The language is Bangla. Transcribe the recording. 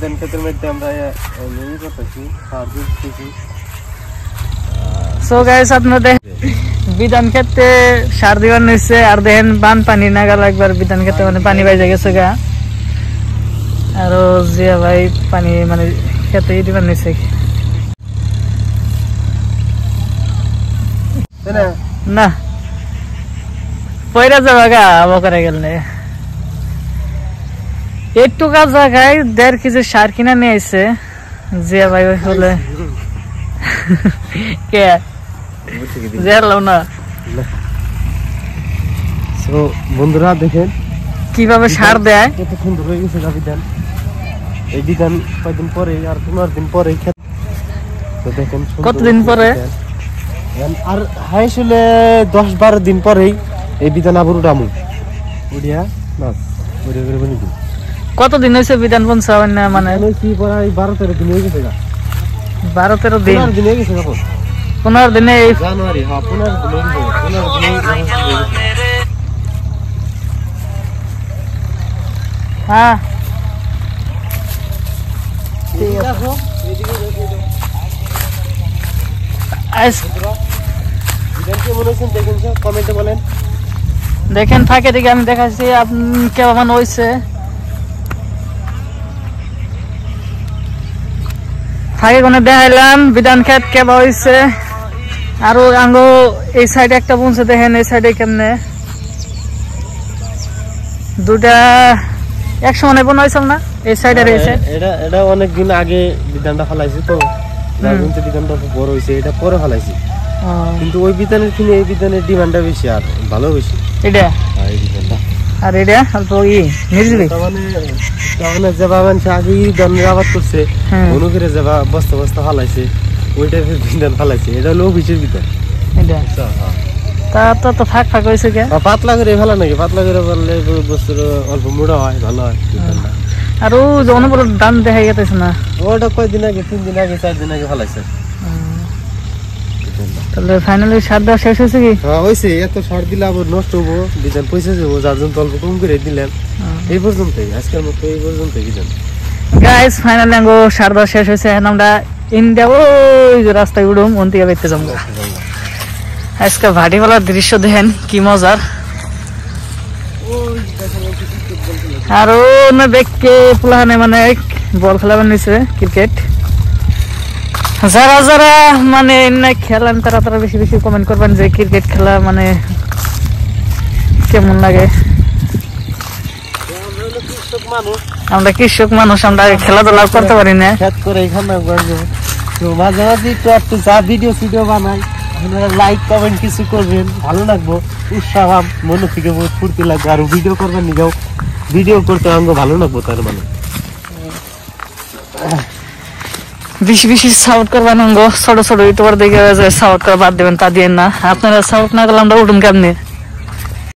ক্ষেতের মধ্যে আমরা নিয়ে করতেছি সার দিতেছি। সো গাইস আপনাদের বিধান ক্ষেতে সার দিবার নিচ্ছে আর দেখেন বান পানি নাগাল একবার বিধান ক্ষেতে মানে পানি বাইজে গেছে গা আর জিয়া ভাই পানি মানে খেতে দিবার নিচ্ছে না পয়রা যাবা গা বকরে গেলে একটু কাজ জায়গায় 1.5 কেজি সার কিনা নিয়ে আইছে জিয়া ভাই হলে কে জেরলাও না। সো বন্ধুরা দেখেন কিভাবে সার দেয়, কত সুন্দর হয়ে গেছে বিধান। এই বিধান কয়েকদিন পরে আর 15 দিন পরে তো দেখেন কতদিন পরে আর হাইস হলে 10-12 দিন পরেই এই বিধান আবার উঠামু উড়িয়া বাস উড়ে করে বনি দিই। কতদিন হয়েছে বিধান পৌঁছাবেন না মানে কি প্রায় 12-13 দিন হয়ে গেছে 12-13 দিন 15 দিন হয়ে গেছে 15 দিনে জানুয়ারি। হ্যাঁ 15 দিন হয়ে গেছে। হ্যাঁ দেখেন থাকে দেখে আমি দেখাচ্ছি আপনি কেমন হয়েছে থাকে কোনে দেখাইলাম বিধান খেত কেবা হয়েছে আর আঙ্গ এই সাইডে একটা পৌঁছে দেখেন এই সাইডে কেমনে দুটা একসঙ্গে বোন হয়েছিল না এই সাইডে রয়েছে। এটা অনেক দিন আগে বিধানটা ফেলাইছি তো বিধানটা বড় হয়েছে এটা পরে ফেলাইছি কিন্তু ওই বিধানের কিনে এই বিধানের ডিমান্ডটা বেশি আর ভালো বেশি এটা এই বিধানটা আর এটা অল্প নির্জীবী মানে যেবা মানুষ আগে ধানের আবাদ করছে অনুকরে যেবা বস্তা বস্তা ফালাইছে ওই টাইপের বিধান ফালাইছে এটা হলো অফিসের বিধান। তা তো ফাঁক ফাঁক হয়েছে কে পাতলা করে ফেলা নাকি পাতলা করে ফেললে বস্তুর অল্প মোটা হয় ভালো হয় বিধানটা। আর ও যখন বড় দাম দেখা গেছে না ওটা কয়েকদিন আগে 3 দিন আগে 4 দিন আগে ফেলাইছে। তাহলে ফাইনালি সার দেওয়া শেষ হয়েছে কি? হ্যাঁ হয়েছে। এত সার দিলে আবার নষ্ট হবো বিধান পয়সা যাবো যার জন্য অল্প কম করে দিলেন এই পর্যন্তই আজকের মতো এই পর্যন্তই বিধান। গাইস ফাইনালি আঙ্গো সার দেওয়া শেষ হয়েছে এখন আমরা ইন্ডিয়া ওই যে রাস্তায় উঠুম ওন থেকে বেরতে যাবো। আজকে ভাটিওয়ালার দৃশ্য দেখেন কি মজার আর ও দেখকে পুলাহানে মানে বল খেলাবার নিছে ক্রিকেট যারা যারা মানে খেলেন তারা তারা বেশি বেশি কমেন্ট করবেন যে ক্রিকেট খেলা মানে কেমন লাগে। আমরা কৃষক মানুষ আমরা খেলাধুলা করতে পারি না মাঝে মাঝে একটু যা ভিডিও সিডিও বানাই লাইক কমেন্ট কিছু করবেন ভালো লাগবো উৎসাহ মনে থেকে ফুর্তি লাগবে আর ভিডিও করবেন নিজেও ভিডিও করতে আমাকে ভালো লাগবো তার মানে বেশি বেশি সাপোর্ট করবেন ছোট ছোট ইউটিউবার দেখে সাপোর্ট করা বাদ দেবেন তা দিয়ে না আপনারা সাপোর্ট না করলে আমরা উঠুন কেমনি।